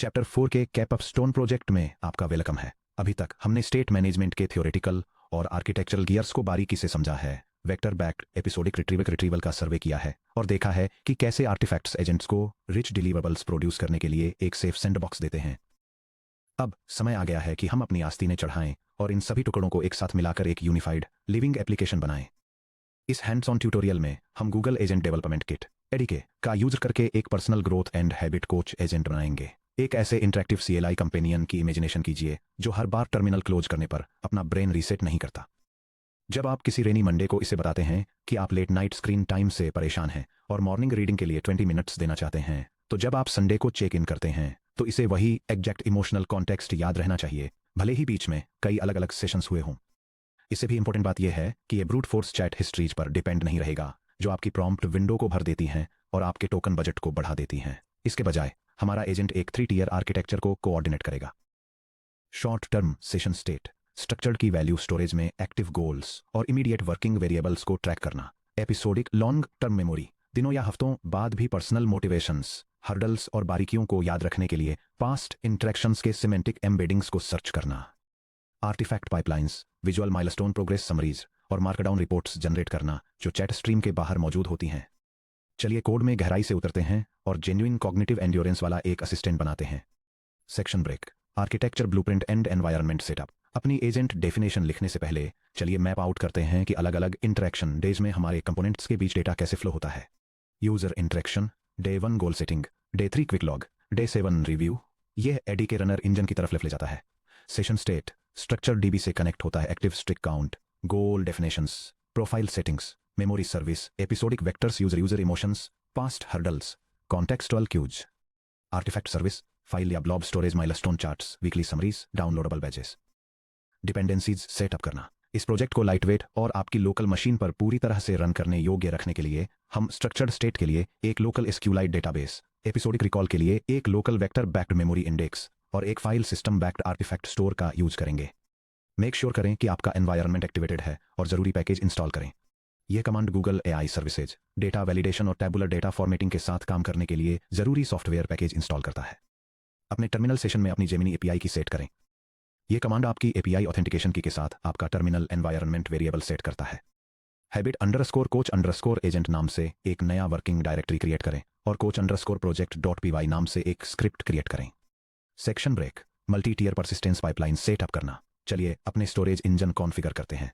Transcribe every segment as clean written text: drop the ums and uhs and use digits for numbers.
Chapter 4 के capstone project में आपका वेलकम है। अभी तक हमने स्टेट मैनेजमेंट के थ्योरेटिकल और आर्किटेक्चरल गियर्स को बारीकी से समझा है, वेक्टर बैक्ड एपिसोडिक रिट्रीवल का सर्वे किया है और देखा है कि कैसे आर्टिफैक्ट्स एजेंट्स को रिच डिलीवरेबल्स प्रोड्यूस करने के लिए एक सेफ सैंडबॉक्स देते हैं। अब समय आ गया है कि हम अपनी आस्तीनें चढ़ाएं और इन सभी टुकड़ों को एक साथ मिलाकर एक यूनिफाइड लिविंग एप्लीकेशन बनाएं। इस हैंड्स ऑन ट्यूटोरियल में हम गूगल एजेंट डेवलपमेंट किट एडीके का यूज करके एक personal growth and habit coach agent बनाएंगे। एक ऐसे इंटरेक्टिव CLI कंपेनियन की इमेजिनेशन कीजिए जो हर बार टर्मिनल क्लोज करने पर अपना ब्रेन रीसेट नहीं करता। जब आप किसी रेनी मंडे को इसे बताते हैं कि आप लेट नाइट स्क्रीन टाइम से परेशान हैं और मॉर्निंग रीडिंग के लिए 20 मिनट्स देना चाहते हैं, तो जब आप संडे को चेक इन करते हैं तो इसे वही एग्जैक्ट इमोशनल कॉन्टेक्स्ट याद रहना चाहिए, भले ही बीच में कई अलग अलग सेशंस हुए हों। इससे भी इंपॉर्टेंट बात यह है कि ये ब्रूट फोर्स चैट हिस्ट्रीज पर डिपेंड नहीं रहेगा जो आपकी प्रॉम्प्ट विंडो को भर देती हैं और आपके टोकन बजट को बढ़ा देती हैं। इसके बजाय हमारा एजेंट एक 3 टियर आर्किटेक्चर को कोऑर्डिनेट करेगा। Short term session state, structured की वैल्यू स्टोरेज में एक्टिव गोल्स और इमीडिएट वर्किंग वेरिएबल्स को ट्रैक करना। एपिसोडिक लॉन्ग टर्म मेमोरी, दिनों या हफ्तों बाद भी पर्सनल मोटिवेशंस, हर्डल्स और बारीकियों को याद रखने के लिए पास्ट इंटरेक्शंस के सिमेंटिक एम्बेडिंग्स को सर्च करना। Artifact pipelines, visual milestone progress summaries और मार्कडाउन रिपोर्ट्स जनरेट करना जो चैट स्ट्रीम के बाहर मौजूद होती हैं। चलिए कोड में गहराई से उतरते हैं और जेन्युइन कॉग्निटिव एंड्योरेंस वाला एक असिस्टेंट बनाते हैं। Section break, architecture blueprint and environment setup. अपनी एजेंट डेफिनेशन लिखने से पहले चलिए मैप आउट करते हैं कि अलग अलग इंटरेक्शन डेज में हमारे कंपोनेंट्स के बीच डेटा कैसे फ्लो होता है। User interaction, day 1 goal setting, day 3 quick log, day 7 review. यह एडी के रनर इंजन की तरफ ले जाता है। सेशन स्टेट, स्ट्रक्चर DB से कनेक्ट होता है active streak count, goal definitions, profile settings, memory service, episodic vectors, user emotions, past hurdles, contextual cues. Artifact service, file या blob storage, milestone charts, weekly summaries, downloadable badges. Dependencies setup करना। इस project को lightweight और आपकी local machine पर पूरी तरह से रन करने योग्य रखने के लिए हम स्ट्रक्चर्ड स्टेट के लिए एक local SQLite database, episodic recall के लिए एक local vector backed memory index और एक file system backed artifact store का यूज करेंगे। मेक श्योर करें कि आपका एनवायरनमेंट एक्टिवेटेड है और जरूरी पैकेज इंस्टॉल करें। यह command Google AI services, data validation और टैबुलर डेटा फॉर्मेटिंग के साथ काम करने के लिए जरूरी सॉफ्टवेयर पैकेज इंस्टॉल करता है। अपने टर्मिनल सेशन में अपनी जेमिनी API की सेट करें। यह कमांड आपकी API ऑथेंटिकेशन की के साथ आपका टर्मिनल एनवायरनमेंट वेरिएबल सेट करता है। Habit underscore coach underscore agent नाम से एक नया वर्किंग डायरेक्टरी क्रिएट करें और कोच अंडरस्कोर प्रोजेक्ट.py नाम से एक स्क्रिप्ट क्रिएट करें। Section break, multi tier persistence pipeline setup करना। चलिए अपने स्टोरेज इंजन कॉन्फ़िगर करते हैं।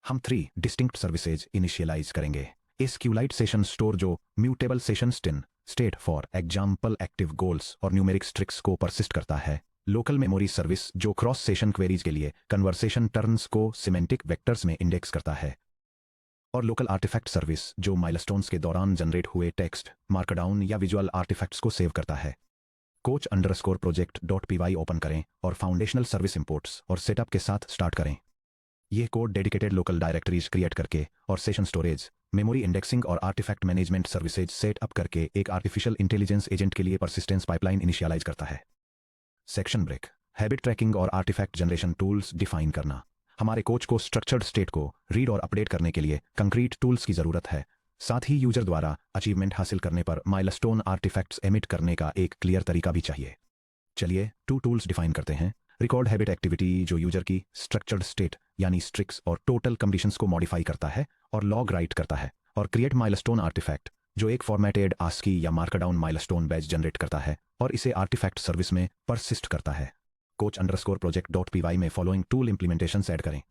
हम 3 डिस्टिंक्ट सर्विसेज इनिशियलाइज करेंगे। SQLite सेशन स्टोर जो mutable session state for example active goals और न्यूमेरिक स्ट्रिक्स को परसिस्ट करता है। लोकल मेमोरी सर्विस जो क्रॉस सेशन क्वेरीज के लिए कन्वर्सेशन टर्न्स को सिमेंटिक वेक्टर्स में इंडेक्स करता है। और लोकल आर्टिफैक्ट सर्विस जो माइलस्टोन्स के दौरान जनरेट हुए टेक्स्ट, मार्कडाउन या विजुअल आर्टिफैक्ट्स को सेव करता है। कोच अंडरस्कोर प्रोजेक्ट.py ओपन करें और फाउंडेशनल सर्विस इंपोर्ट्स और सेटअप के साथ स्टार्ट करें। यह code dedicated local directories create करके और सेशन स्टोरेज, मेमोरी इंडेक्सिंग और आर्टिफैक्ट मैनेजमेंट सर्विसेज सेटअप करके एक आर्टिफिशियल इंटेलिजेंस एजेंट के लिए परसिस्टेंस पाइपलाइन इनिशियलाइज करता है। सेक्शन ब्रेक, हैबिट ट्रैकिंग और आर्टिफैक्ट जनरेशन टूल्स डिफाइन करना। हमारे कोच को स्ट्रक्चर्ड स्टेट को रीड और अपडेट करने के लिए कंक्रीट टूल्स की जरूरत है। साथ ही यूजर द्वारा अचीवमेंट हासिल करने पर माइलस्टोन आर्टिफैक्ट्स एमिट करने का एक क्लियर तरीका भी चाहिए। चलिए 2 टूल्स डिफाइन करते हैं। रिकॉर्ड हैबिट एक्टिविटी जो यूजर की स्ट्रक्चर्ड स्टेट यानी स्ट्रिक्स और टोटल कंडीशंस को मॉडिफाई करता है और लॉग राइट करता है। और क्रिएट माइलस्टोन आर्टिफैक्ट जो एक फॉर्मेटेड ASCII या मार्कडाउन माइलस्टोन बैज जनरेट करता है और इसे आर्टिफैक्ट सर्विस में परसिस्ट करता है। कोच अंडरस्कोर प्रोजेक्ट.py में फॉलोइंग टूल इंप्लीमेंटेशंस ऐड करें।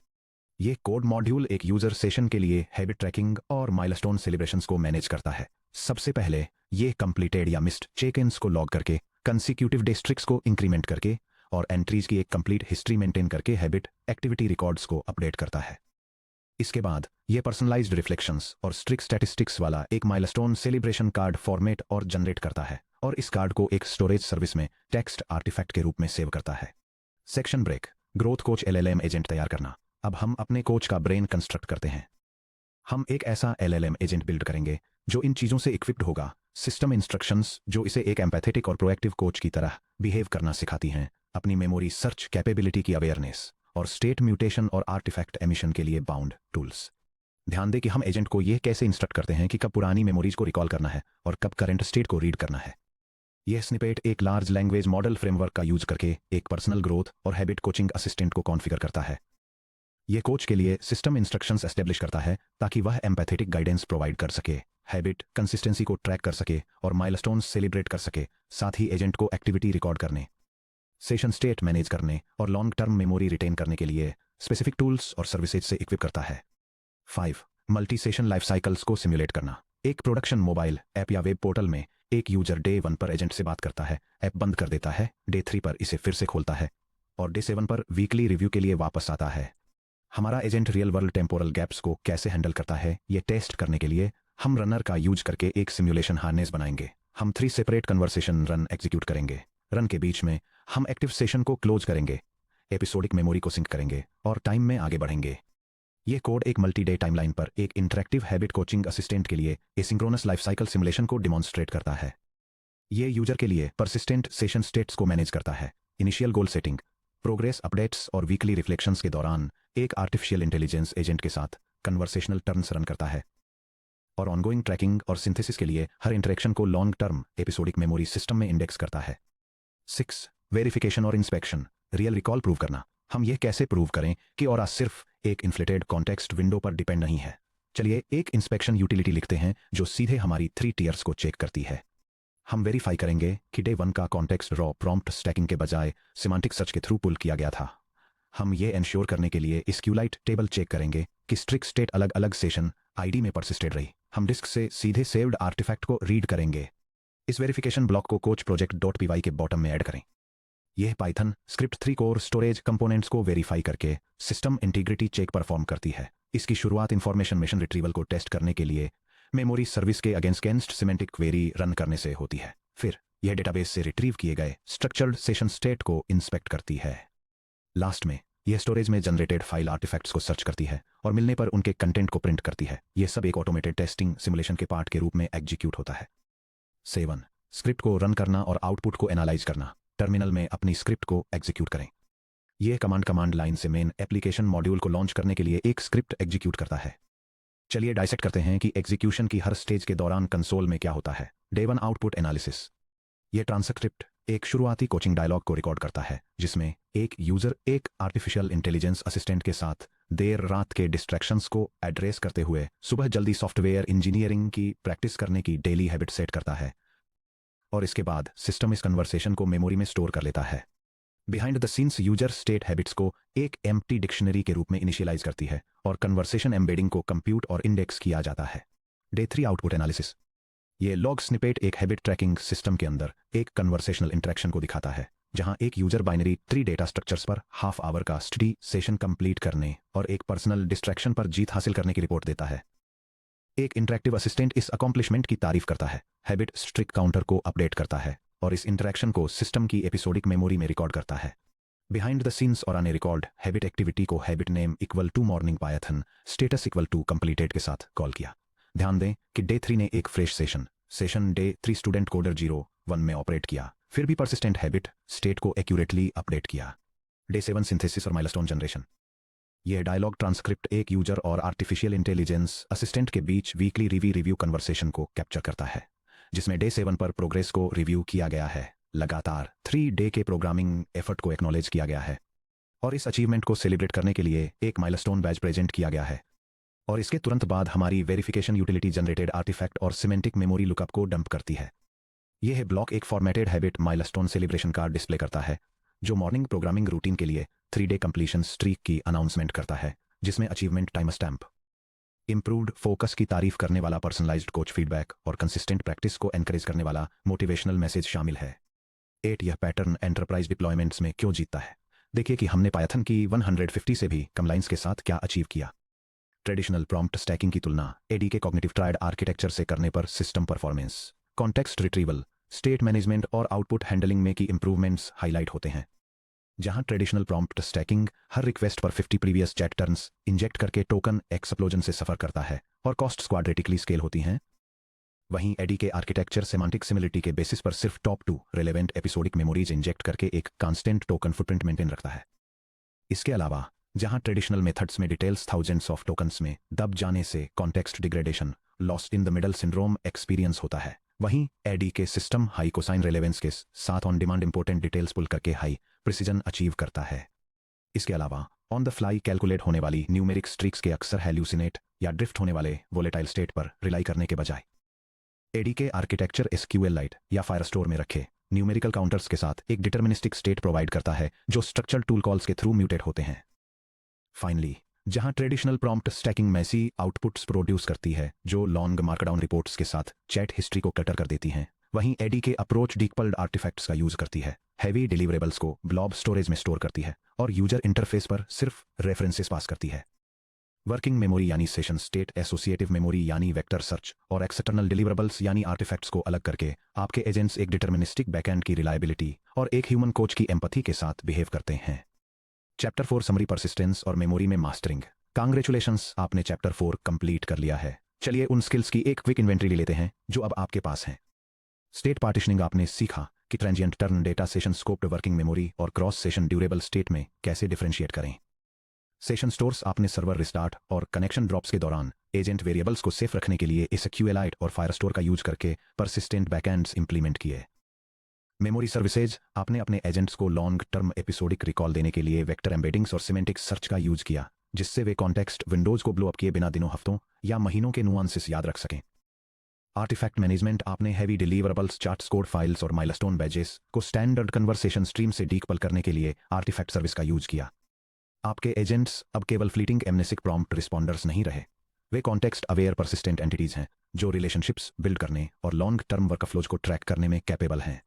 ये कोड मॉड्यूल एक यूजर सेशन के लिए हैबिट ट्रैकिंग और माइलस्टोन सेलिब्रेशंस को मैनेज करता है। सबसे पहले ये कंप्लीटेड या मिस्ड चेक-इन्स को लॉग करके, कंसेक्यूटिव डे स्ट्रिक्स को इंक्रीमेंट करके और एंट्रीज की एक कंप्लीट हिस्ट्री मेंटेन करके हैबिट एक्टिविटी रिकॉर्ड्स को अपडेट करता है। इसके बाद ये पर्सनलाइज्ड रिफ्लेक्शंस और स्ट्रिक्ट स्टैटिस्टिक्स वाला एक माइलस्टोन सेलिब्रेशन कार्ड फॉर्मेट और जनरेट करता है और इस कार्ड को एक स्टोरेज सर्विस में टेक्स्ट आर्टिफैक्ट के रूप में सेव करता है। Section break, growth coach LLM agent तैयार करना। अब हम अपने कोच का ब्रेन कंस्ट्रक्ट करते हैं। हम एक ऐसा LLM एजेंट बिल्ड करेंगे जो इन चीजों से इक्विप्ड होगा। सिस्टम इंस्ट्रक्शंस जो इसे एक एम्पैथेटिक और प्रोएक्टिव कोच की तरह बिहेव करना सिखाती हैं। अपनी मेमोरी सर्च कैपेबिलिटी की अवेयरनेस और स्टेट म्यूटेशन और आर्टिफैक्ट एमिशन के लिए बाउंड टूल्स। ध्यान दें कि हम एजेंट को यह कैसे इंस्ट्रक्ट करते हैं कि कब पुरानी मेमोरीज को रिकॉल करना है और कब करंट स्टेट को रीड करना है। यह स्निपेट एक लार्ज लैंग्वेज मॉडल फ्रेमवर्क का यूज करके एक पर्सनल ग्रोथ और हैबिट कोचिंग असिस्टेंट को कॉन्फ़िगर करता है। यह कोच के लिए सिस्टम इंस्ट्रक्शंस एस्टेब्लिश करता है ताकि वह एम्पैथेटिक गाइडेंस प्रोवाइड कर सके, हैबिट कंसिस्टेंसी को ट्रैक कर सके और माइलस्टोन्स सेलिब्रेट कर सके, साथ ही एजेंट को एक्टिविटी रिकॉर्ड करने, सेशन स्टेट मैनेज करने और लॉन्ग टर्म मेमोरी रिटेन करने के लिए स्पेसिफिक टूल्स और सर्विसेज से इक्विप करता है। 5. मल्टी सेशन लाइफ साइकिल्स को सिमुलेट करना। एक प्रोडक्शन मोबाइल ऐप या वेब पोर्टल में एक यूजर डे 1 पर एजेंट से बात करता है, ऐप बंद कर देता है, डे 3 पर इसे फिर से खोलता है और डे 7 पर वीकली रिव्यू के लिए वापस आता है। हमारा agent real world temporal gaps को कैसे हैंडल करता है, ये टेस्ट करने के लिए हम रनर का यूज करके एक सिमुलेशन हार्नेस बनाएंगे। हम 3 सेपरेट कन्वर्सेशन रन एग्जीक्यूट करेंगे। रन के बीच में हम एक्टिव सेशन को क्लोज करेंगे, एपिसोडिक मेमोरी को सिंक करेंगे और टाइम में आगे बढ़ेंगे। यह कोड एक मल्टी डे टाइमलाइन पर एक इंटरैक्टिव हैबिट कोचिंग असिस्टेंट के लिए एसिंक्रोनस लाइफ साइकिल सिमुलेशन को डिमॉन्स्ट्रेट करता है। यह यूजर के लिए परसिस्टेंट सेशन स्टेट्स को मैनेज करता है, initial goal setting, progress updates और वीकली रिफ्लेक्शंस के दौरान एक आर्टिफिशियल इंटेलिजेंस एजेंट के साथ कन्वर्सेशनल टर्न्स रन करता है और ऑनगोइंग ट्रैकिंग और सिंथेसिस के लिए हर इंटरेक्शन को long term episodic memory system में इंडेक्स करता है। 6. वेरिफिकेशन और इंस्पेक्शन, रियल रिकॉल प्रूव करना। हम यह कैसे प्रूव करें कि और सिर्फ एक इन्फ्लेटेड कॉन्टेक्स्ट विंडो पर डिपेंड नहीं है। चलिए एक इंस्पेक्शन यूटिलिटी लिखते हैं जो सीधे हमारी 3 टीयर्स को चेक करती है। हम वेरीफाई करेंगे कि डे 1 का कॉन्टेक्स्ट रॉ प्रॉम्प्ट स्टैकिंग के बजाय सिमांटिक सर्च के थ्रू पुल किया गया था। हम ये एंश्योर करने के लिए SQLite टेबल चेक करेंगे कि स्ट्रिक्ट स्टेट अलग अलग सेशन आईडी में परसिस्टेड रही। हम डिस्क से सीधे सेव्ड आर्टिफैक्ट को रीड करेंगे। इस वेरिफिकेशन ब्लॉक को कोच project.py के बॉटम में ऐड करें। यह Python script 3 core storage components को वेरीफाई करके सिस्टम इंटीग्रिटी चेक परफॉर्म करती है। इसकी शुरुआत इंफॉर्मेशन मेशन रिट्रीवल को टेस्ट करने के लिए मेमोरी सर्विस के अगेंस्ट सिमेंटिक क्वेरी रन करने से होती है। फिर यह डेटाबेस से रिट्रीव किए गए स्ट्रक्चर्ड सेशन स्टेट को इंस्पेक्ट करती है। लास्ट में यह स्टोरेज में जनरेटेड फाइल आर्टिफैक्ट्स को सर्च करती है और मिलने पर उनके कंटेंट को प्रिंट करती है। यह सब एक ऑटोमेटेड टेस्टिंग सिमुलेशन के पार्ट के रूप में एग्जीक्यूट होता है। 7. स्क्रिप्ट को रन करना और आउटपुट को एनालाइज करना। टर्मिनल में अपनी स्क्रिप्ट को एग्जीक्यूट करें। यह कमांड लाइन से मेन एप्लीकेशन मॉड्यूल को लॉन्च करने के लिए एक स्क्रिप्ट एग्जीक्यूट करता है। चलिए डाइसेक्ट करते हैं कि एग्जीक्यूशन की हर स्टेज के दौरान कंसोल में क्या होता है। Day 1 output analysis. यह ट्रांसक्रिप्ट एक शुरुआती कोचिंग डायलॉग को रिकॉर्ड करता है जिसमें एक यूजर एक आर्टिफिशियल इंटेलिजेंस असिस्टेंट के साथ देर रात के डिस्ट्रैक्शंस को एड्रेस करते हुए सुबह जल्दी सॉफ्टवेयर इंजीनियरिंग की प्रैक्टिस करने की डेली हैबिट सेट करता है और इसके बाद सिस्टम इस कन्वर्सेशन को मेमोरी में स्टोर कर लेता है। Behind the scenes user state habits को एक एम्प्टी डिक्शनरी के रूप में इनिशियलाइज करती है और कन्वर्सेशन एम्बेडिंग को कंप्यूट और इंडेक्स किया जाता है। Day 3 output analysis. ये लॉग स्निपेट एक हैबिट ट्रैकिंग सिस्टम के अंदर एक कन्वर्सेशनल इंटरेक्शन को दिखाता है जहां एक यूजर बाइनरी 3 डेटा स्ट्रक्चर्स पर हाफ आवर का स्टडी सेशन कंप्लीट करने और एक पर्सनल डिस्ट्रैक्शन पर जीत हासिल करने की रिपोर्ट देता है। एक इंटरैक्टिव असिस्टेंट इस अकॉम्प्लिशमेंट की तारीफ करता है, हैबिट स्ट्रिक काउंटर को अपडेट करता है और इस इंटरेक्शन को सिस्टम की एपिसोडिक मेमोरी में रिकॉर्ड करता है। बिहाइंड द सीन्स और आने रिकॉर्ड हैबिट एक्टिविटी को habit name equal to morning python status equal to completed के साथ कॉल किया। ध्यान दें कि डे 3 ने एक fresh session day 3 student coder 0-1 में ऑपरेट किया, फिर भी परसिस्टेंट हैबिट स्टेट को एक्यूरेटली अपडेट किया। डे 7 सिंथेसिस और माइलस्टोन जनरेशन। यह डायलॉग ट्रांसक्रिप्ट एक यूजर और आर्टिफिशियल इंटेलिजेंस असिस्टेंट के बीच वीकली रिव्यू कन्वर्सेशन को कैप्चर करता है जिसमें डे 7 पर प्रोग्रेस को रिव्यू किया गया है, लगातार 3 डे के प्रोग्रामिंग एफर्ट को एक्नॉलेज किया गया है और इस अचीवमेंट को सेलिब्रेट करने के लिए एक माइलस्टोन बैज प्रेजेंट किया गया है और इसके तुरंत बाद हमारी वेरिफिकेशन यूटिलिटी जनरेटेड आर्टिफैक्ट और सिमेंटिक मेमोरी लुकअप को डंप करती है। यह ब्लॉक एक formatted habit milestone celebration card display करता है जो मॉर्निंग प्रोग्रामिंग रूटीन के लिए 3 डे कंप्लीशन स्ट्रीक की अनाउंसमेंट करता है जिसमें achievement time stamp, improved focus की तारीफ करने वाला पर्सनलाइज्ड कोच फीडबैक और कंसिस्टेंट प्रैक्टिस को एनकरेज करने वाला मोटिवेशनल मैसेज शामिल है। 8 यह पैटर्न एंटरप्राइज डिप्लॉयमेंट्स में क्यों जीतता है। देखिए कि हमने पायथन की 150 से भी कम लाइंस के साथ क्या अचीव किया। ट्रेडिशनल प्रॉम्प्ट स्टैकिंग की तुलना एडी के कॉग्निटिव ट्रायड आर्किटेक्चर से करने पर system performance, context retrieval, state management और आउटपुट हैंडलिंग में की इंप्रूवमेंट्स हाईलाइट होते हैं। जहां ट्रेडिशनल प्रॉम्प्ट स्टैकिंग हर रिक्वेस्ट पर 50 प्रीवियस चैट टर्न्स इंजेक्ट करके टोकन एक्सप्लोजन से सफर करता है और कॉस्ट क्वाड्रेटिकली स्केल होती हैं, वहीं एडी के आर्किटेक्चर सेमांटिक सिमिलरिटी के बेसिस पर सिर्फ top 2 relevant episodic memories inject करके एक कांस्टेंट टोकन फुटप्रिंट मेंटेन रखता है। इसके अलावा जहां ट्रेडिशनल मेथड्स में डिटेल्स थाउजेंड्स ऑफ टोकन्स में दब जाने से context degradation, lost in the middle syndrome experience होता है, वहीं एडी के सिस्टम हाई कोसाइन रेलेवेंस के साथ ऑन डिमांड इंपॉर्टेंट डिटेल्स पुल करके हाई प्रिसीजन अचीव करता है। इसके अलावा ऑन द फ्लाई कैलकुलेट होने वाली न्यूमेरिक स्ट्रिक्स के अक्सर हेल्यूसिनेट या ड्रिफ्ट होने वाले वोलेटाइल स्टेट पर रिलाई करने के बजाय एडी के आर्किटेक्चर एसक्यूएलाइट या फायरस्टोर में रखे न्यूमेरिकल काउंटर्स के साथ एक डिटर्मिनिस्टिक स्टेट प्रोवाइड करता है जो स्ट्रक्चरल टूल कॉल्स के थ्रू म्यूटेट होते हैं। फाइनली, जहां traditional prompt stacking messy outputs produce करती है जो लॉन्ग मार्कडाउन रिपोर्ट्स के साथ चैट हिस्ट्री को क्लटर कर देती हैं, वहीं एडी के अप्रोच डीकपल्ड आर्टिफैक्ट्स का यूज करती है, हैवी डिलीवरेबल्स को ब्लॉब स्टोरेज में स्टोर करती है और यूजर इंटरफेस पर सिर्फ रेफरेंसेस पास करती है। वर्किंग मेमोरी यानी सेशन स्टेट, एसोसिएटिव मेमोरी यानी वेक्टर सर्च और एक्सटर्नल डिलीवरेबल्स यानी आर्टिफैक्ट्स को अलग करके आपके एजेंट्स एक डिटर्मिनिस्टिक बैकएंड की रिलायबिलिटी और एक ह्यूमन कोच की एम्पैथी के साथ बिहेव करते हैं। चैप्टर 4 समरी परसिस्टेंस और मेमोरी में मास्टरिंग। कांग्रेचुलेशंस, आपने चैप्टर 4 कंप्लीट कर लिया है। चलिए उन स्किल्स की एक क्विक इन्वेंट्री ले लेते हैं जो अब आपके पास हैं। स्टेट पार्टिशनिंग, आपने सीखा कि transient turn data session scoped working memory और क्रॉस सेशन ड्यूरेबल स्टेट में कैसे डिफरेंशिएट करें। सेशन स्टोर्स, आपने सर्वर रिस्टार्ट और कनेक्शन ड्रॉप्स के दौरान एजेंट वेरिएबल्स को सेफ रखने के लिए एसक्यूएलाइट और फायरस्टोर का यूज करके परसिस्टेंट बैकएंड्स इंप्लीमेंट किए। मेमोरी सर्विसेज, आपने अपने एजेंट्स को लॉन्ग टर्म एपिसोडिक रिकॉल देने के लिए वेक्टर एम्बेडिंग्स और सिमेंटिक सर्च का यूज किया जिससे वे कॉन्टेक्स्ट विंडोज को ब्लो अप किए बिना दिनों, हफ्तों या महीनों के नुआंसेस याद रख सकें। आर्टिफैक्ट मैनेजमेंट, आपने heavy deliverables, charts, code files और माइलस्टोन बैजेस को स्टैंडर्ड कन्वर्सेशन स्ट्रीम से डीकपल करने के लिए आर्टिफैक्ट सर्विस का यूज किया। आपके एजेंट्स अब केवल फ्लीटिंग एमनेसिक प्रॉम्प्ट रिस्पॉन्डर्स नहीं रहे, वे कॉन्टेक्स्ट अवेयर परसिस्टेंट एंटिटीज हैं जो रिलेशनशिप्स बिल्ड करने और लॉन्ग टर्म वर्कफ्लोज को ट्रैक करने में कैपेबल हैं।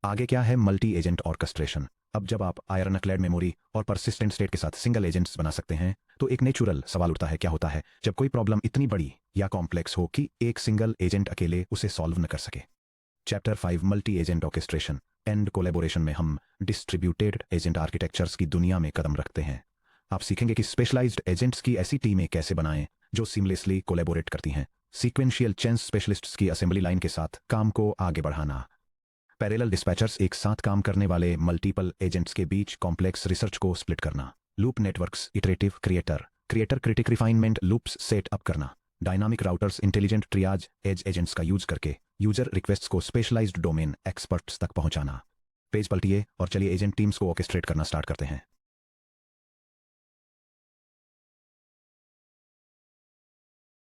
आगे क्या है? Multi agent orchestration. अब जब आप आयरनक्लैड मेमोरी और परसिस्टेंट स्टेट के साथ सिंगल एजेंट्स बना सकते हैं तो एक नेचुरल सवाल उठता है, क्या होता है जब कोई प्रॉब्लम इतनी बड़ी या कॉम्प्लेक्स हो कि एक सिंगल एजेंट अकेले उसे सॉल्व न कर सके। Chapter 5 multi agent orchestration and collaboration में हम डिस्ट्रीब्यूटेड एजेंट आर्किटेक्चर्स की दुनिया में कदम रखते हैं। आप सीखेंगे कि स्पेशलाइज्ड एजेंट्स की ऐसी टीमें कैसे बनाएं जो सीमलेसली कोलैबोरेट करती हैं, सीक्वेंशियल चेंज स्पेशलिस्ट्स की असेंबली लाइन के साथ काम को आगे बढ़ाना, पैरेलल डिस्पैचर्स, एक साथ काम करने वाले मल्टीपल एजेंट्स के बीच कॉम्प्लेक्स रिसर्च को स्प्लिट करना, loop networks, iterative creator critic refinement loops set up करना, dynamic routers, intelligent triage as agents का यूज करके यूजर रिक्वेस्ट्स को स्पेशलाइज्ड डोमेन एक्सपर्ट्स तक पहुंचाना। पेज पलटिए और चलिए एजेंट टीम्स को ऑर्केस्ट्रेट करना स्टार्ट करते हैं।